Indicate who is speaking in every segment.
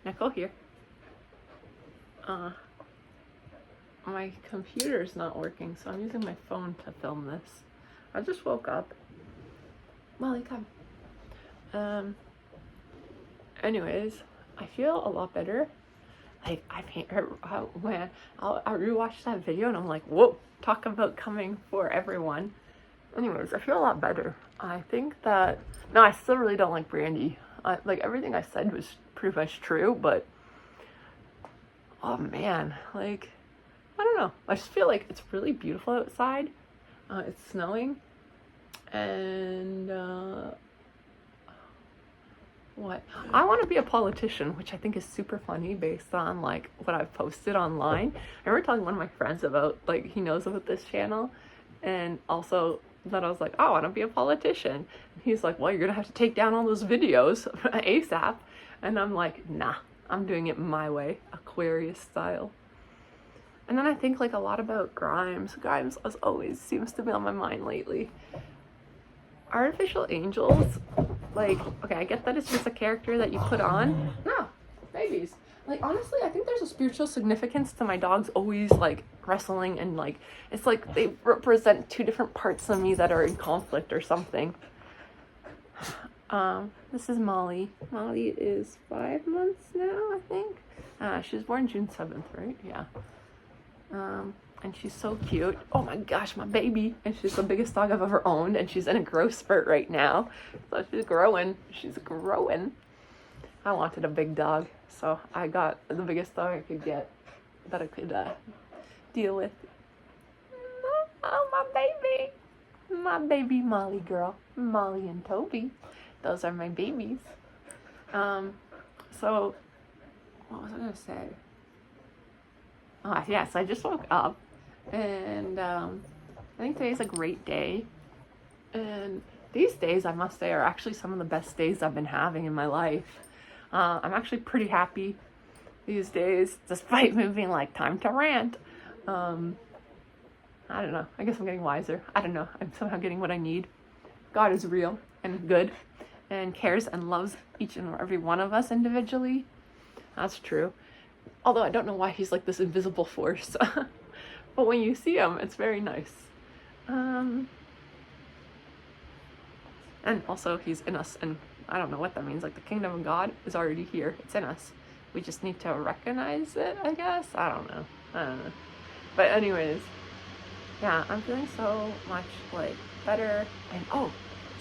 Speaker 1: Nicole here. My computer's not working, so I'm using my phone to film this. I just woke up. Molly, come. Anyways, I feel a lot better. Like, I rewatched that video and I'm like, whoa, talk about coming for everyone. Anyways, I feel a lot better. I think that, no, I still really don't like Brandy. Like, everything I said was pretty much true, but, oh man, like, I don't know. I just feel like it's really beautiful outside. It's snowing. And, what? I want to be a politician, which I think is super funny based on, like, what I've posted online. I remember telling one of my friends about, like, he knows about this channel. And also that I was like, oh, I want to be a politician. And he's like, well, you're going to have to take down all those videos ASAP. And I'm like, nah, I'm doing it my way, Aquarius style. And then I think, like, a lot about Grimes. Grimes, as always, seems to be on my mind lately. Artificial angels, like, okay, I get that it's just a character that you put on. No, babies. Like, honestly, I think there's a spiritual significance to my dogs always, like, wrestling and, like, it's like they represent two different parts of me that are in conflict or something. This is Molly. Molly is 5 months now, I think. She was born June 7th, right? Yeah. And she's so cute. Oh my gosh, my baby. And she's the biggest dog I've ever owned, and she's in a growth spurt right now. So she's growing. She's growing. I wanted a big dog, so I got the biggest dog I could get that I could deal with. Oh, my baby. My baby Molly girl. Molly and Toby. Those are my babies. So, what was I going to say? Oh, yes, I just woke up, and I think today's a great day, and these days, I must say, are actually some of the best days I've been having in my life. I'm actually pretty happy these days, despite me being like, time to rant. I don't know, I guess I'm getting wiser. I don't know, I'm somehow getting what I need. God is real and good, and cares and loves each and every one of us individually. That's true. Although I don't know why he's like this invisible force. But when you see him, it's very nice. And also he's in us, and I don't know what that means. Like, the kingdom of God is already here. It's in us. We just need to recognize it, I guess. I don't know. But anyways, yeah, I'm feeling so much, like, better. And oh,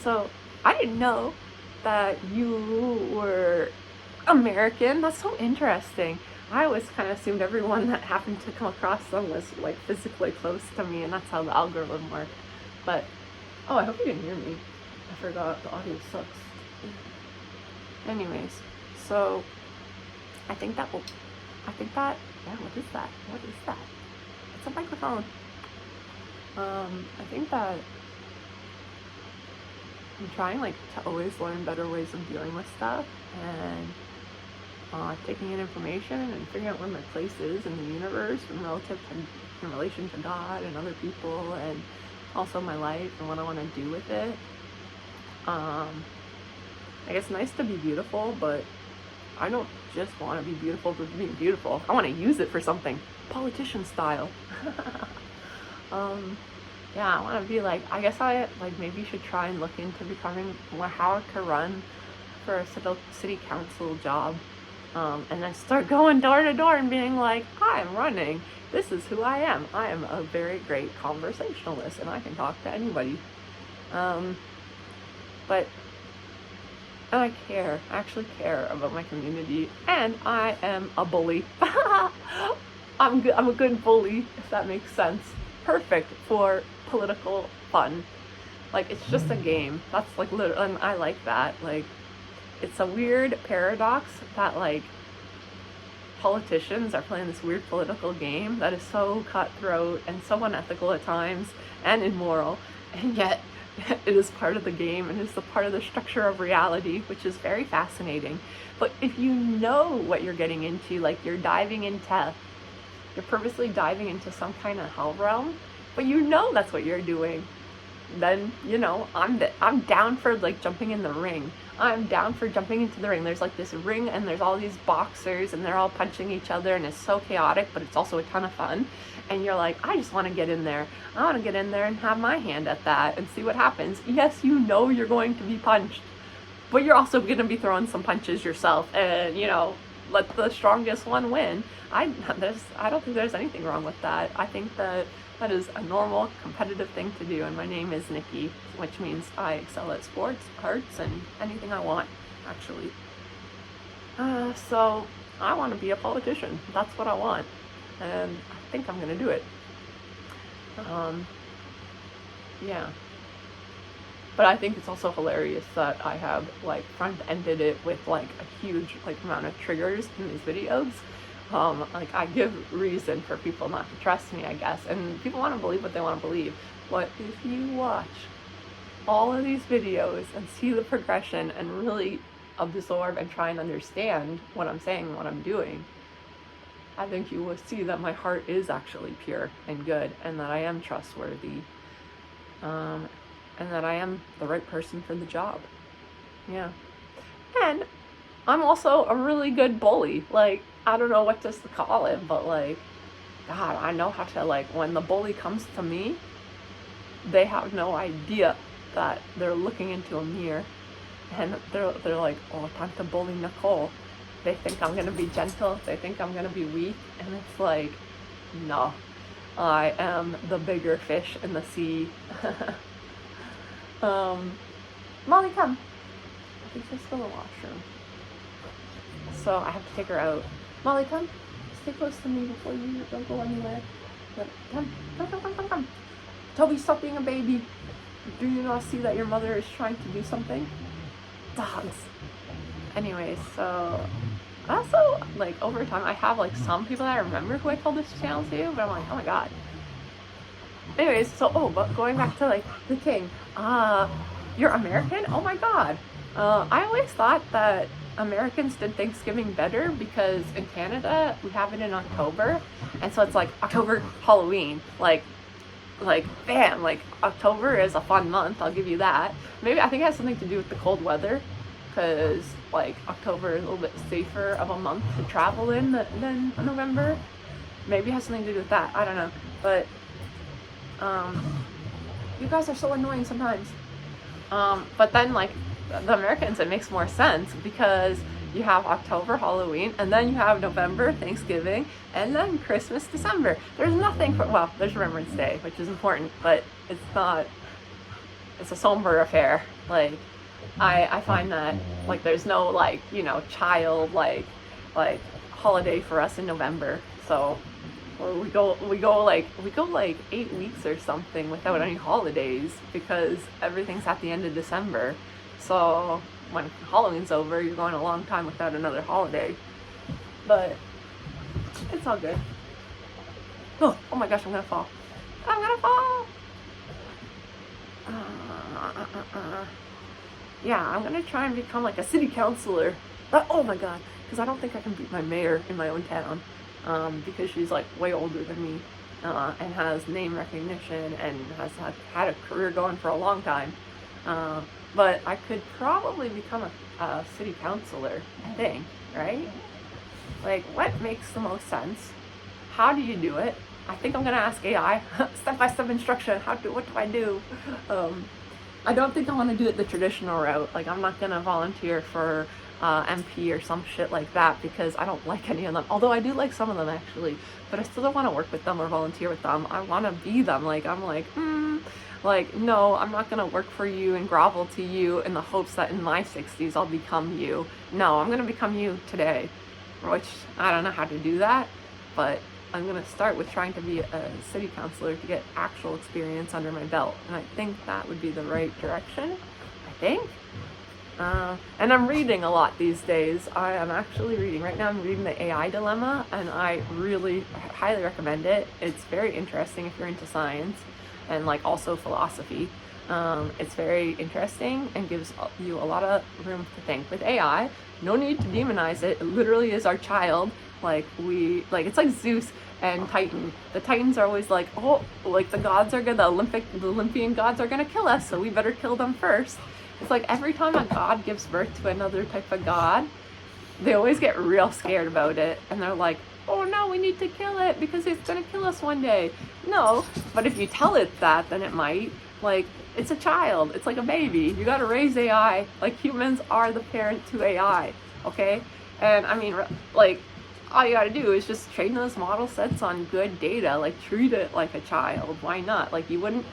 Speaker 1: so I didn't know that you were American. That's so interesting. I always kind of assumed everyone that happened to come across them was, like, physically close to me, and that's how the algorithm worked. But, oh, I hope you didn't hear me. I forgot, the audio sucks. Anyways, so, yeah, what is that? It's a microphone. I think that I'm trying, like, to always learn better ways of dealing with stuff, and taking in information and figuring out where my place is in the universe in relation to God and other people, and also my life and what I want to do with it. I guess nice to be beautiful, but I don't just want to be beautiful for being beautiful. I want to use it for something, politician style. Yeah, I want to be like, I guess I maybe should try and look into becoming how I could run for a city council job. And then start going door to door and being like, hi, I'm running. This is who I am. I am a very great conversationalist, and I can talk to anybody. But I actually care about my community, and I am a bully. I'm a good bully, if that makes sense. Perfect for political fun. Like, it's just a game. That's, like, literally, and I like that. Like, it's a weird paradox that, like, politicians are playing this weird political game that is so cutthroat and so unethical at times and immoral, and yet it is part of the game and is the part of the structure of reality, which is very fascinating. But if you know what you're getting into, like, you're purposely diving into some kind of hell realm, but you know that's what you're doing, then, you know, I'm down for like jumping in the ring. I'm down for jumping into the ring. There's like this ring and there's all these boxers and they're all punching each other and it's so chaotic, but it's also a ton of fun. And you're like, I just want to get in there. I want to get in there and have my hand at that and see what happens. Yes, you know you're going to be punched, but you're also going to be throwing some punches yourself and, you know, let the strongest one win. I don't think there's anything wrong with that. I think that is a normal competitive thing to do, and my name is Nikki, which means I excel at sports, arts, and anything I want, actually. So I want to be a politician. That's what I want, and I think I'm gonna do it. Yeah. But I think it's also hilarious that I have like front-ended it with like a huge like amount of triggers in these videos. Like I give reason for people not to trust me, I guess, and people want to believe what they want to believe. But if you watch all of these videos and see the progression and really absorb and try and understand what I'm saying and what I'm doing, I think you will see that my heart is actually pure and good, and that I am trustworthy, and that I am the right person for the job. Yeah. And I'm also a really good bully. Like, I don't know what to call it, but like, God, I know how to, like, when the bully comes to me, they have no idea that they're looking into a mirror, and they're like, oh, time to bully Nicole. They think I'm gonna be gentle, they think I'm gonna be weak, and it's like, no, I am the bigger fish in the sea. Molly, come. I think she's still in the washroom, so I have to take her out. Molly, come. Stay close to me before you don't go anywhere. Come. Toby, stop being a baby. Do you not see that your mother is trying to do something? Dogs. Anyways, so also, like, over time, I have, like, some people that I remember who I told this channel to, but I'm like, oh my god. Anyways, so, but going back to, like, the king. You're American? Oh my god. I always thought that Americans did Thanksgiving better because in Canada we have it in October, and so it's like October Halloween, like bam, like October is a fun month, I'll give you that. Maybe I think it has something to do with the cold weather, because like October is a little bit safer of a month to travel in than November. Maybe it has something to do with that, I don't know. But you guys are so annoying sometimes. But then like the Americans, it makes more sense because you have October Halloween, and then you have November Thanksgiving, and then Christmas December. There's nothing for, well, there's Remembrance Day, which is important, but it's a somber affair. Like I find that like there's no like, you know, child like holiday for us in November. So we go like 8 weeks or something without any holidays because everything's at the end of December. So when Halloween's over, you're going a long time without another holiday. But it's all good. Oh my gosh, I'm gonna fall. I'm gonna fall! Yeah, I'm gonna try and become like a city councilor. Oh my god, because I don't think I can beat my mayor in my own town. Because she's like way older than me, and has name recognition and has had a career going for a long time. But I could probably become a city councilor, I think, right? Like, what makes the most sense? How do you do it? I think I'm gonna ask AI, step-by-step instruction, what do I do? I don't think I want to do it the traditional route. Like, I'm not gonna volunteer for MP or some shit like that because I don't like any of them. Although I do like some of them actually, but I still don't want to work with them or volunteer with them. I want to be them. Like, I'm like, like, no, I'm not gonna work for you and grovel to you in the hopes that in my 60s I'll become you. No, I'm gonna become you today, which I don't know how to do that, but I'm gonna start with trying to be a city councilor to get actual experience under my belt, and I think that would be the right direction, I think. And I'm reading a lot these days. I am actually reading, right now I'm reading The AI Dilemma, and I really highly recommend it. It's very interesting if you're into science and like also philosophy. It's very interesting and gives you a lot of room to think. With AI, no need to demonize it. It literally is our child. Like it's like Zeus and Titan. The Titans are always like, oh, like the gods are good, the Olympian gods are gonna kill us, so we better kill them first. It's like every time a god gives birth to another type of god, they always get real scared about it, and they're like, oh no, we need to kill it because it's gonna kill us one day. No, but if you tell it that, then it might. Like, it's a child, it's like a baby. You gotta raise AI. Like, humans are the parent to AI, okay? And I mean, like, all you gotta do is just train those model sets on good data. Like, treat it like a child. Why not? Like, you wouldn't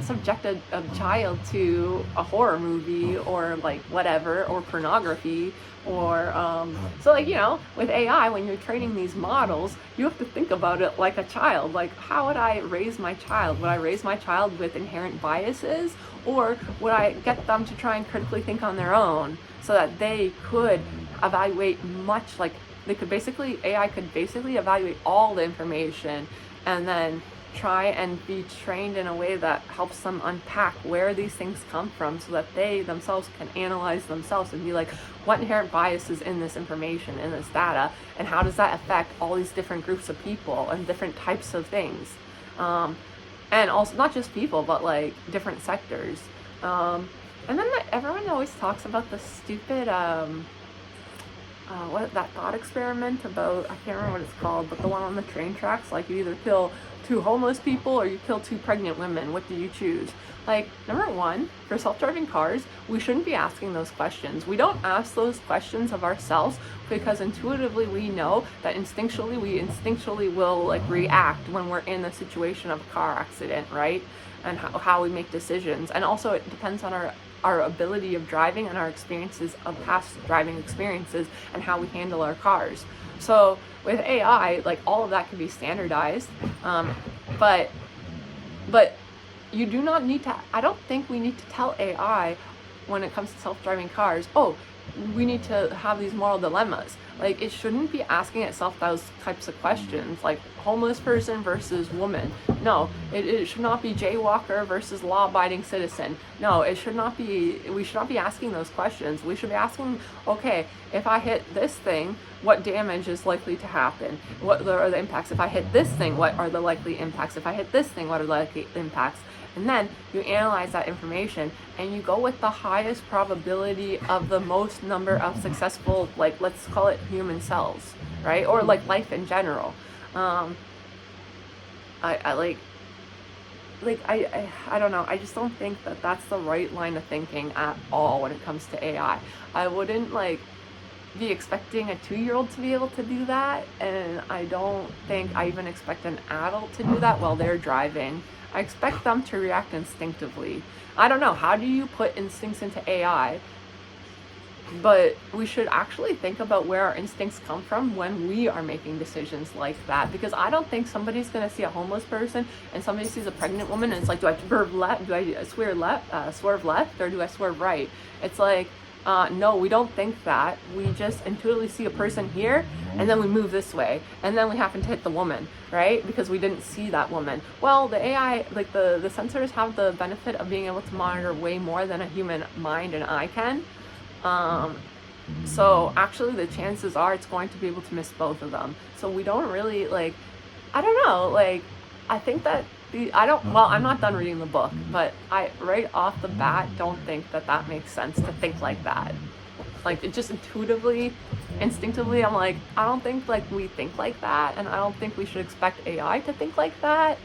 Speaker 1: subject a child to a horror movie or like whatever, or pornography, or so, like, you know, with AI, when you're training these models, you have to think about it like a child. Like, how would I raise my child? Would I raise my child with inherent biases, or would I get them to try and critically think on their own so that they could evaluate much, like, AI could basically evaluate all the information and then try and be trained in a way that helps them unpack where these things come from, so that they themselves can analyze themselves and be like, what inherent biases in this information, in this data, and how does that affect all these different groups of people and different types of things, and also not just people, but like different sectors. And then everyone always talks about the stupid what that thought experiment about, I can't remember what it's called, but the one on the train tracks, like, you either kill 2 homeless people or you kill 2 pregnant women. What do you choose? Like, number one, for self-driving cars, we shouldn't be asking those questions. We don't ask those questions of ourselves because intuitively we know that we instinctually will, like, react when we're in the situation of a car accident, right? And how we make decisions. And also it depends on our ability of driving and our experiences of past driving experiences and how we handle our cars. So with AI, like, all of that can be standardized, but you do not need to, I don't think we need to tell AI when it comes to self-driving cars, oh, we need to have these moral dilemmas. Like, it shouldn't be asking itself those types of questions, like homeless person versus woman. No, it should not be jaywalker versus law-abiding citizen. No, we should not be asking those questions. We should be asking, okay, if I hit this thing, what damage is likely to happen? What are the impacts? If I hit this thing, what are the likely impacts? If I hit this thing, what are the likely impacts? And then you analyze that information and you go with the highest probability of the most number of successful, like, let's call it human cells, right? Or like life in general. I don't know. I just don't think that that's the right line of thinking at all when it comes to AI. I wouldn't, like, be expecting a 2-year-old to be able to do that, and I don't think I even expect an adult to do that while they're driving. I expect them to react instinctively. I don't know, how do you put instincts into AI? But we should actually think about where our instincts come from when we are making decisions like that. Because I don't think somebody's gonna see a homeless person and somebody sees a pregnant woman and it's like, do I swerve left? Do I swerve left, or do I swerve right? It's like, no, we don't think that. We just intuitively see a person here, and then we move this way, and then we happen to hit the woman, right? Because we didn't see that woman. Well, the AI, like the sensors have the benefit of being able to monitor way more than a human mind and eye can. So actually the chances are it's going to be able to miss both of them. So we don't really, like, I don't know, like, I think that I'm not done reading the book, but I, right off the bat, don't think that makes sense to think like that. Like, it just instinctively, I'm like, I don't think, like, we think like that, and I don't think we should expect AI to think like that.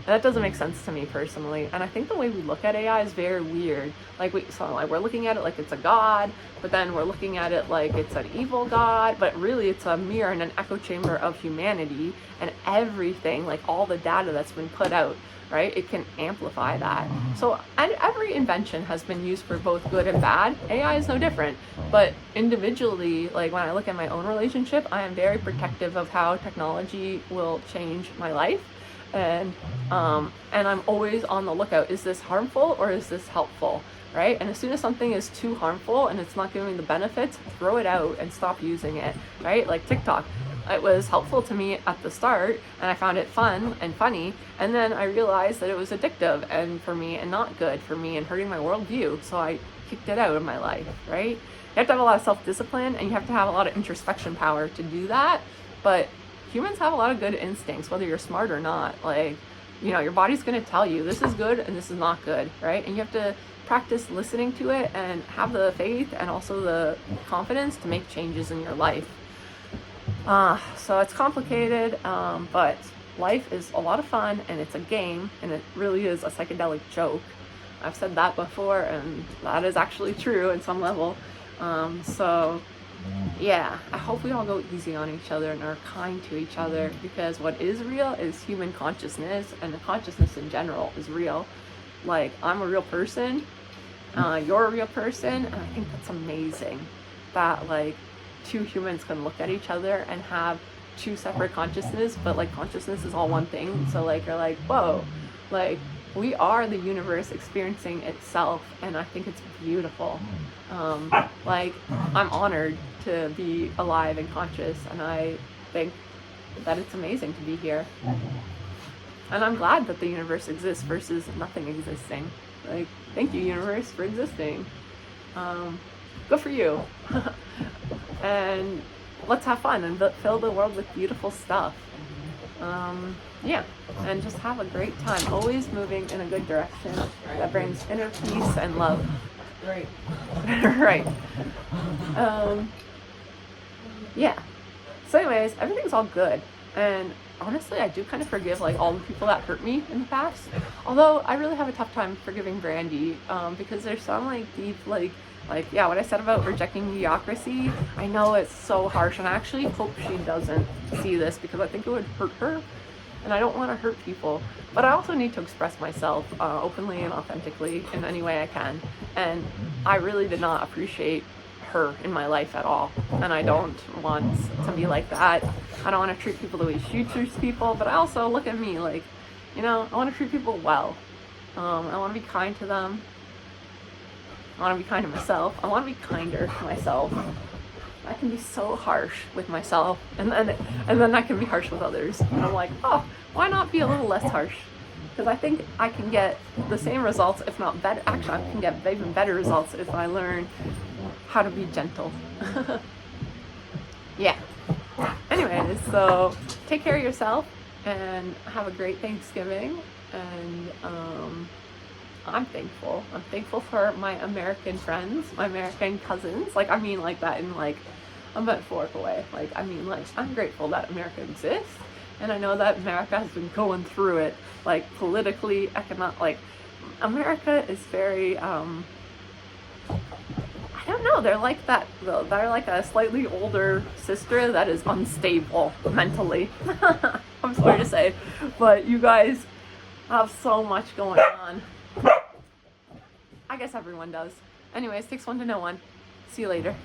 Speaker 1: That doesn't make sense to me personally, and I think the way we look at AI is very weird. Like, we're looking at it like it's a god, but then we're looking at it like it's an evil god, but really it's a mirror and an echo chamber of humanity, and everything, like all the data that's been put out, right? It can amplify that. So, and every invention has been used for both good and bad. AI is no different, but individually, like when I look at my own relationship, I am very protective of how technology will change my life. And I'm always on the lookout. Is this harmful or is this helpful, right? And as soon as something is too harmful and it's not giving me the benefits, throw it out and stop using it, right? Like TikTok. It was helpful to me at the start, and I found it fun and funny, and then I realized that it was addictive and for me and not good for me and hurting my worldview, so I kicked it out of my life, right? have to have a lot of self-discipline, and you have to have a lot of introspection power to do that. But humans have a lot of good instincts, whether you're smart or not. Like, you know, your body's going to tell you this is good and this is not good, right? And you have to practice listening to it and have the faith and also the confidence to make changes in your life. So it's complicated, but life is a lot of fun, and it's a game, and it really is a psychedelic joke. I've said that before, and that is actually true in some level. So yeah, I hope we all go easy on each other and are kind to each other, because what is real is human consciousness, and the consciousness in general is real. Like, I'm a real person, you're a real person, and I think that's amazing that, like, two humans can look at each other and have two separate consciousness, but like consciousness is all one thing. So like, you're like, whoa, like, we are the universe experiencing itself, and I think it's beautiful. Like, I'm honored to be alive and conscious, and I think that it's amazing to be here. And I'm glad that the universe exists versus nothing existing. Like, thank you, universe, for existing. Good for you. And let's have fun and fill the world with beautiful stuff. Yeah, and just have a great time. Always moving in a good direction that brings inner peace and love.
Speaker 2: Right.
Speaker 1: Right. Yeah. So anyways, everything's all good. And honestly, I do kind of forgive like all the people that hurt me in the past. Although I really have a tough time forgiving Brandy, because there's some like deep like yeah, what I said about rejecting mediocrity, I know it's so harsh, and I actually hope she doesn't see this, because I think it would hurt her, and I don't want to hurt people. But I also need to express myself openly and authentically in any way I can, and I really did not appreciate her in my life at all, and I don't want to be like that. I don't want to treat people the way she treats people, but I also look at me like, you know, I want to treat people well. I want to be kind to them. I want to be kind to myself. I want to be kinder to myself. I can be so harsh with myself, and then I can be harsh with others. And I'm like, oh, why not be a little less harsh? Because I think I can get the same results, if not better. Actually, I can get even better results if I learn how to be gentle. Yeah. Anyways, so take care of yourself and have a great Thanksgiving. And I'm thankful. I'm thankful for my American friends, my American cousins. Like, I mean like that in like a metaphorical way. Like, I mean, like, I'm grateful that America exists. And I know that America has been going through it, like, politically, like, America is very, I don't know, they're like that, they're like a slightly older sister that is unstable mentally. I'm sorry to say, but you guys have so much going on. I guess everyone does. Anyways, takes one to know one. See you later.